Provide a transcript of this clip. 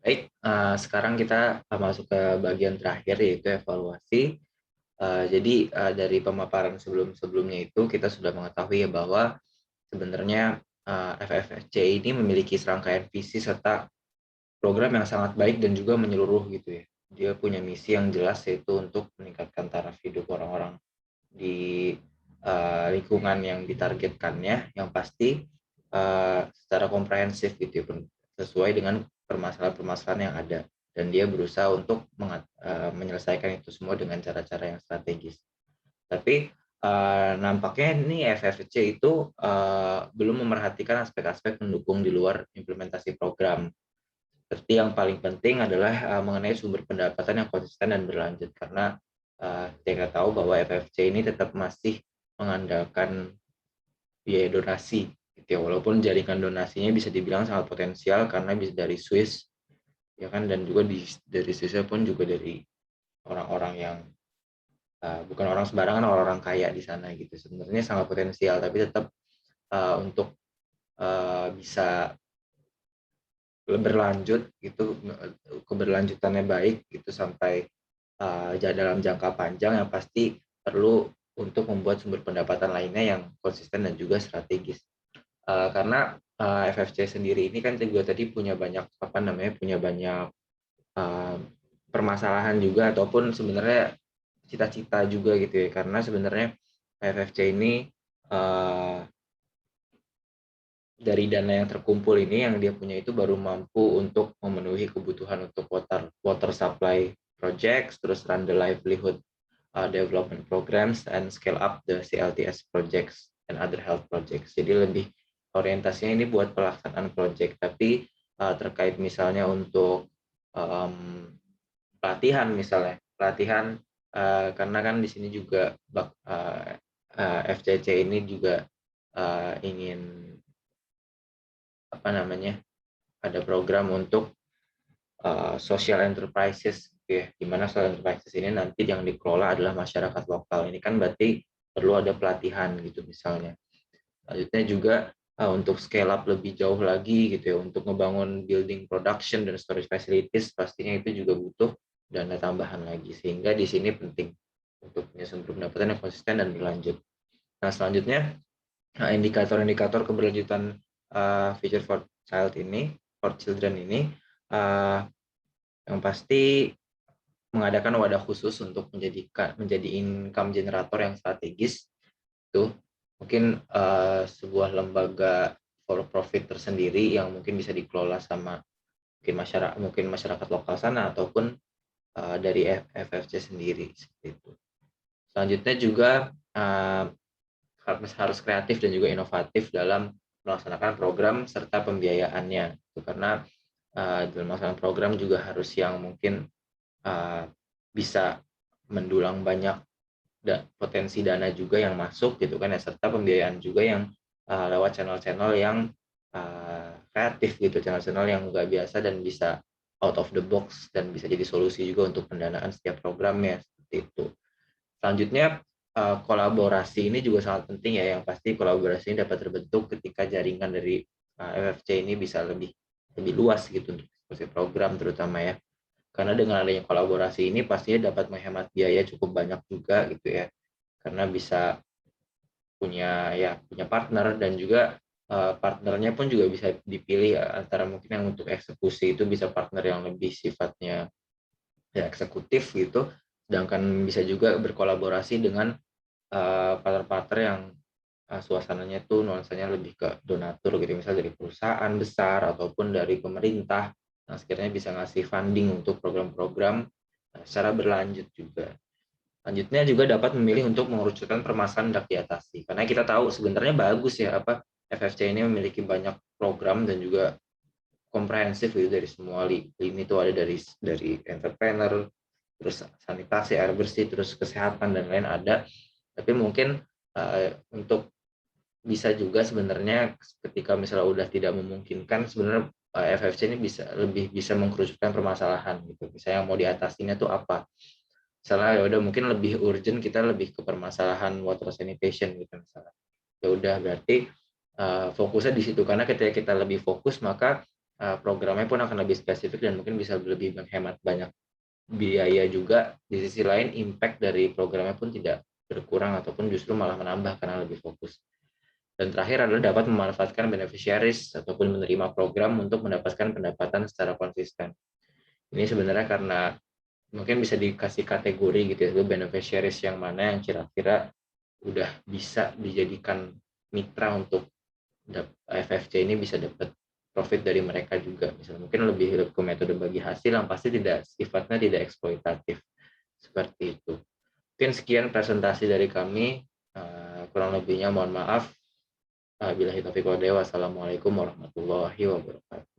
Baik, sekarang kita masuk ke bagian terakhir yaitu evaluasi. Jadi dari pemaparan sebelum-sebelumnya itu kita sudah mengetahui ya bahwa sebenarnya FFC ini memiliki serangkaian visi serta program yang sangat baik dan juga menyeluruh gitu ya. Dia punya misi yang jelas yaitu untuk meningkatkan taraf hidup orang-orang di lingkungan yang ditargetkannya, yang pasti secara komprehensif gitu ya, sesuai dengan permasalahan-permasalahan yang ada. Dan dia berusaha untuk menyelesaikan itu semua dengan cara-cara yang strategis. Tapi nampaknya ini FFC itu belum memerhatikan aspek-aspek pendukung di luar implementasi program. Seperti yang paling penting adalah mengenai sumber pendapatan yang konsisten dan berlanjut, karena kita tahu bahwa FFC ini tetap masih mengandalkan biaya donasi gitu ya, walaupun jaringan donasinya bisa dibilang sangat potensial karena bisa dari Swiss ya kan, dan juga dari Swiss pun juga dari orang-orang yang bukan orang sembarangan, orang-orang kaya di sana gitu. Sebenarnya sangat potensial, tapi tetap untuk bisa berlanjut gitu, keberlanjutannya baik gitu sampai dalam jangka panjang, yang pasti perlu untuk membuat sumber pendapatan lainnya yang konsisten dan juga strategis. Karena FFC sendiri ini kan juga tadi punya banyak apa namanya, punya banyak uh, permasalahan juga, ataupun sebenarnya cita-cita juga gitu ya, karena sebenarnya FFC ini uh, dari dana yang terkumpul ini yang dia punya itu baru mampu untuk memenuhi kebutuhan untuk water supply projects, terus run the livelihood development programs, and scale up the CLTS projects and other health projects. Jadi lebih orientasinya ini buat pelaksanaan project, tapi terkait misalnya untuk um, pelatihan, misalnya pelatihan, karena kan di sini juga FCC ini juga ingin apa namanya, ada program untuk social enterprises gitu ya, di mana social enterprises ini nanti yang dikelola adalah masyarakat lokal. Ini kan berarti perlu ada pelatihan gitu misalnya. Selanjutnya juga untuk scale up lebih jauh lagi gitu ya, untuk ngebangun building production dan storage facilities, pastinya itu juga butuh dana tambahan lagi, sehingga di sini penting untuk punya sumber pendapatan yang konsisten dan berlanjut. Nah, selanjutnya indikator-indikator keberlanjutan Future for Child ini, for Children ini, yang pasti mengadakan wadah khusus untuk menjadi income generator yang strategis. Itu mungkin sebuah lembaga for profit tersendiri yang mungkin bisa dikelola sama mungkin masyarakat lokal sana, ataupun dari FFC sendiri seperti itu. Selanjutnya juga harus kreatif dan juga inovatif dalam melaksanakan program serta pembiayaannya. Karena dalam melaksanakan program juga harus yang mungkin bisa mendulang banyak potensi dana juga yang masuk gitu kan ya, serta pembiayaan juga yang lewat channel-channel yang kreatif gitu, channel-channel yang nggak biasa dan bisa out of the box dan bisa jadi solusi juga untuk pendanaan setiap programnya seperti itu. Selanjutnya kolaborasi ini juga sangat penting ya, yang pasti kolaborasi ini dapat terbentuk ketika jaringan dari FFC ini bisa lebih luas gitu untuk diskusi program terutama ya. Karena dengan adanya kolaborasi ini pastinya dapat menghemat biaya cukup banyak juga gitu ya. Karena bisa punya partner, dan juga partnernya pun juga bisa dipilih ya, antara mungkin yang untuk eksekusi itu bisa partner yang lebih sifatnya ya eksekutif gitu, sedangkan bisa juga berkolaborasi dengan partner-partner yang suasananya tuh nuansanya lebih ke donatur gitu, misal dari perusahaan besar ataupun dari pemerintah, nah sekiranya bisa ngasih funding untuk program-program secara berlanjut juga. Selanjutnya juga dapat memilih untuk mengerucutkan permasalahan hendak diatasi, karena kita tahu sebenarnya bagus ya apa FFC ini memiliki banyak program dan juga komprehensif gitu, dari semua lini itu ada, dari entrepreneur, terus sanitasi, air bersih, terus kesehatan dan lain ada. Tapi mungkin untuk bisa juga sebenarnya ketika misalnya udah tidak memungkinkan, sebenarnya FFC ini lebih bisa mengkerucutkan permasalahan gitu. Misalnya yang mau diatasinya tuh apa? Misalnya ya udah mungkin lebih urgent, kita lebih ke permasalahan water sanitation gitu misalnya. Ya udah berarti fokusnya di situ, karena ketika kita lebih fokus maka programnya pun akan lebih spesifik dan mungkin bisa lebih menghemat banyak biaya juga. Di sisi lain impact dari programnya pun tidak berkurang ataupun justru malah menambah karena lebih fokus. Dan terakhir adalah dapat memanfaatkan beneficiaries ataupun menerima program untuk mendapatkan pendapatan secara konsisten. Ini sebenarnya karena mungkin bisa dikasih kategori gitu ya, itu beneficiaries yang mana yang kira-kira udah bisa dijadikan mitra untuk FFC ini bisa dapat profit dari mereka juga. Misalnya mungkin lebih ke metode bagi hasil yang pasti tidak sifatnya tidak eksploitatif. Seperti itu. Mungkin sekian presentasi dari kami. Kurang lebihnya mohon maaf. Wassalamualaikum warahmatullahi wabarakatuh.